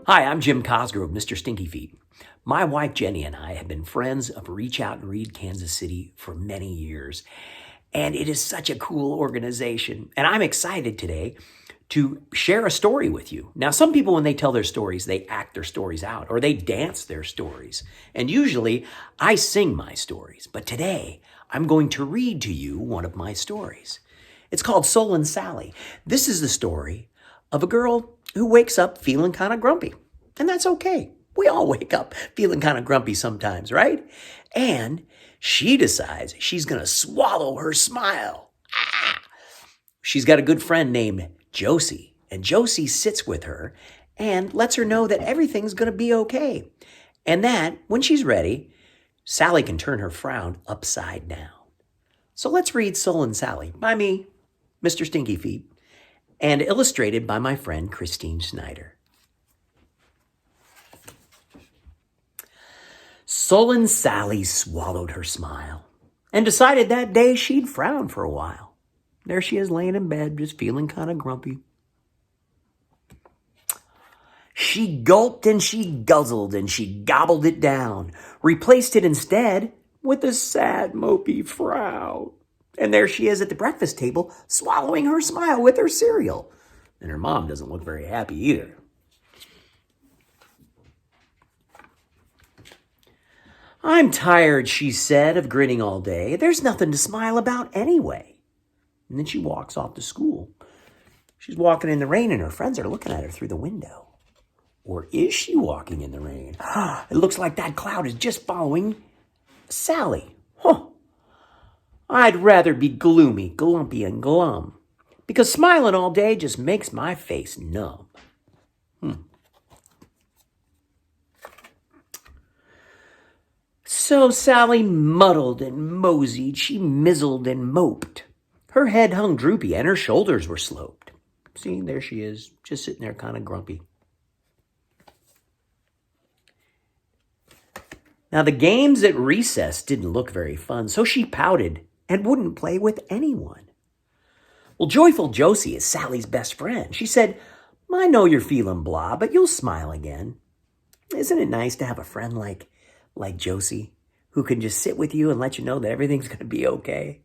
Hi, I'm Jim Cosgrove, Mr. Stinky Feet. My wife Jenny and I have been friends of Reach Out and Read Kansas City for many years, and it is such a cool organization. And I'm excited today to share a story with you. Now, some people, when they tell their stories, they act their stories out or they dance their stories. And usually I sing my stories, but today I'm going to read to you one of my stories. It's called Soul and Sally. This is the story of a girl who wakes up feeling kind of grumpy. And that's okay. We all wake up feeling kind of grumpy sometimes, right? And she decides she's going to swallow her smile. She's got a good friend named Josie, and Josie sits with her and lets her know that everything's going to be okay. And that, when she's ready, Sally can turn her frown upside down. So let's read Soul and Sally by me, Mr. Stinky Feet, and illustrated by my friend Christine Snyder. Soul and Sally swallowed her smile and decided that day she'd frown for a while. There she is laying in bed, just feeling kind of grumpy. She gulped and she guzzled and she gobbled it down, replaced it instead with a sad, mopey frown. And there she is at the breakfast table, swallowing her smile with her cereal. And her mom doesn't look very happy either. I'm tired, she said, of grinning all day. There's nothing to smile about anyway. And then she walks off to school. She's walking in the rain and her friends are looking at her through the window. Or is she walking in the rain? It looks like that cloud is just following Sally. Huh. I'd rather be gloomy, glumpy, and glum, because smiling all day just makes my face numb. So Sally muddled and moseyed, she mizzled and moped. Her head hung droopy and her shoulders were sloped. See, there she is, just sitting there kind of grumpy. Now, the games at recess didn't look very fun, so she pouted and wouldn't play with anyone. Well, joyful Josie is Sally's best friend. She said, I know you're feeling blah, but you'll smile again. Isn't it nice to have a friend like Josie, who can just sit with you and let you know that everything's going to be okay?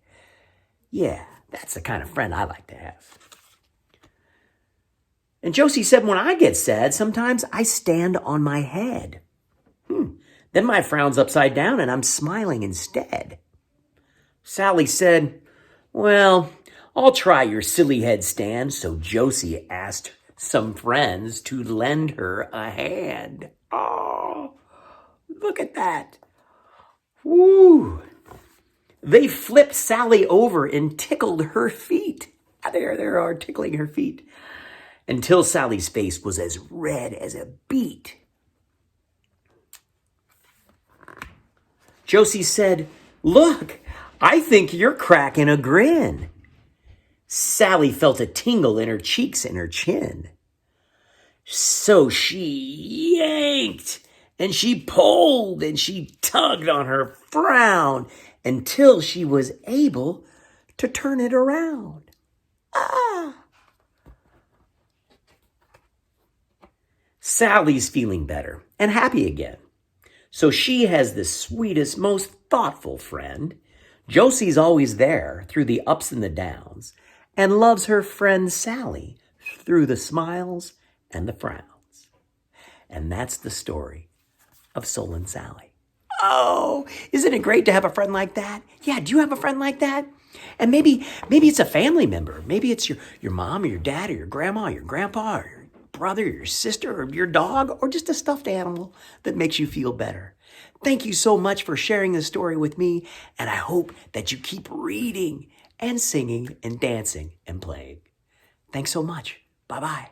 Yeah, that's the kind of friend I like to have. And Josie said, when I get sad, sometimes I stand on my head. Then my frown's upside down and I'm smiling instead. Sally said, well, I'll try your silly headstand. So Josie asked some friends to lend her a hand. Oh, look at that. Woo. They flipped Sally over and tickled her feet. There they are, tickling her feet, until Sally's face was as red as a beet. Josie said, look, I think you're cracking a grin. Sally felt a tingle in her cheeks and her chin. So she yanked and she pulled and she tugged on her frown until she was able to turn it around. Sally's feeling better and happy again. So she has the sweetest, most thoughtful friend. Josie's always there through the ups and the downs and loves her friend Sally through the smiles and the frowns. And that's the story of Soul and Sally. Oh, isn't it great to have a friend like that? Yeah, do you have a friend like that? And maybe it's a family member. Maybe it's your mom or your dad or your grandma or your grandpa or your brother or your sister or your dog or just a stuffed animal that makes you feel better. Thank you so much for sharing this story with me, and I hope that you keep reading and singing and dancing and playing. Thanks so much. Bye-bye.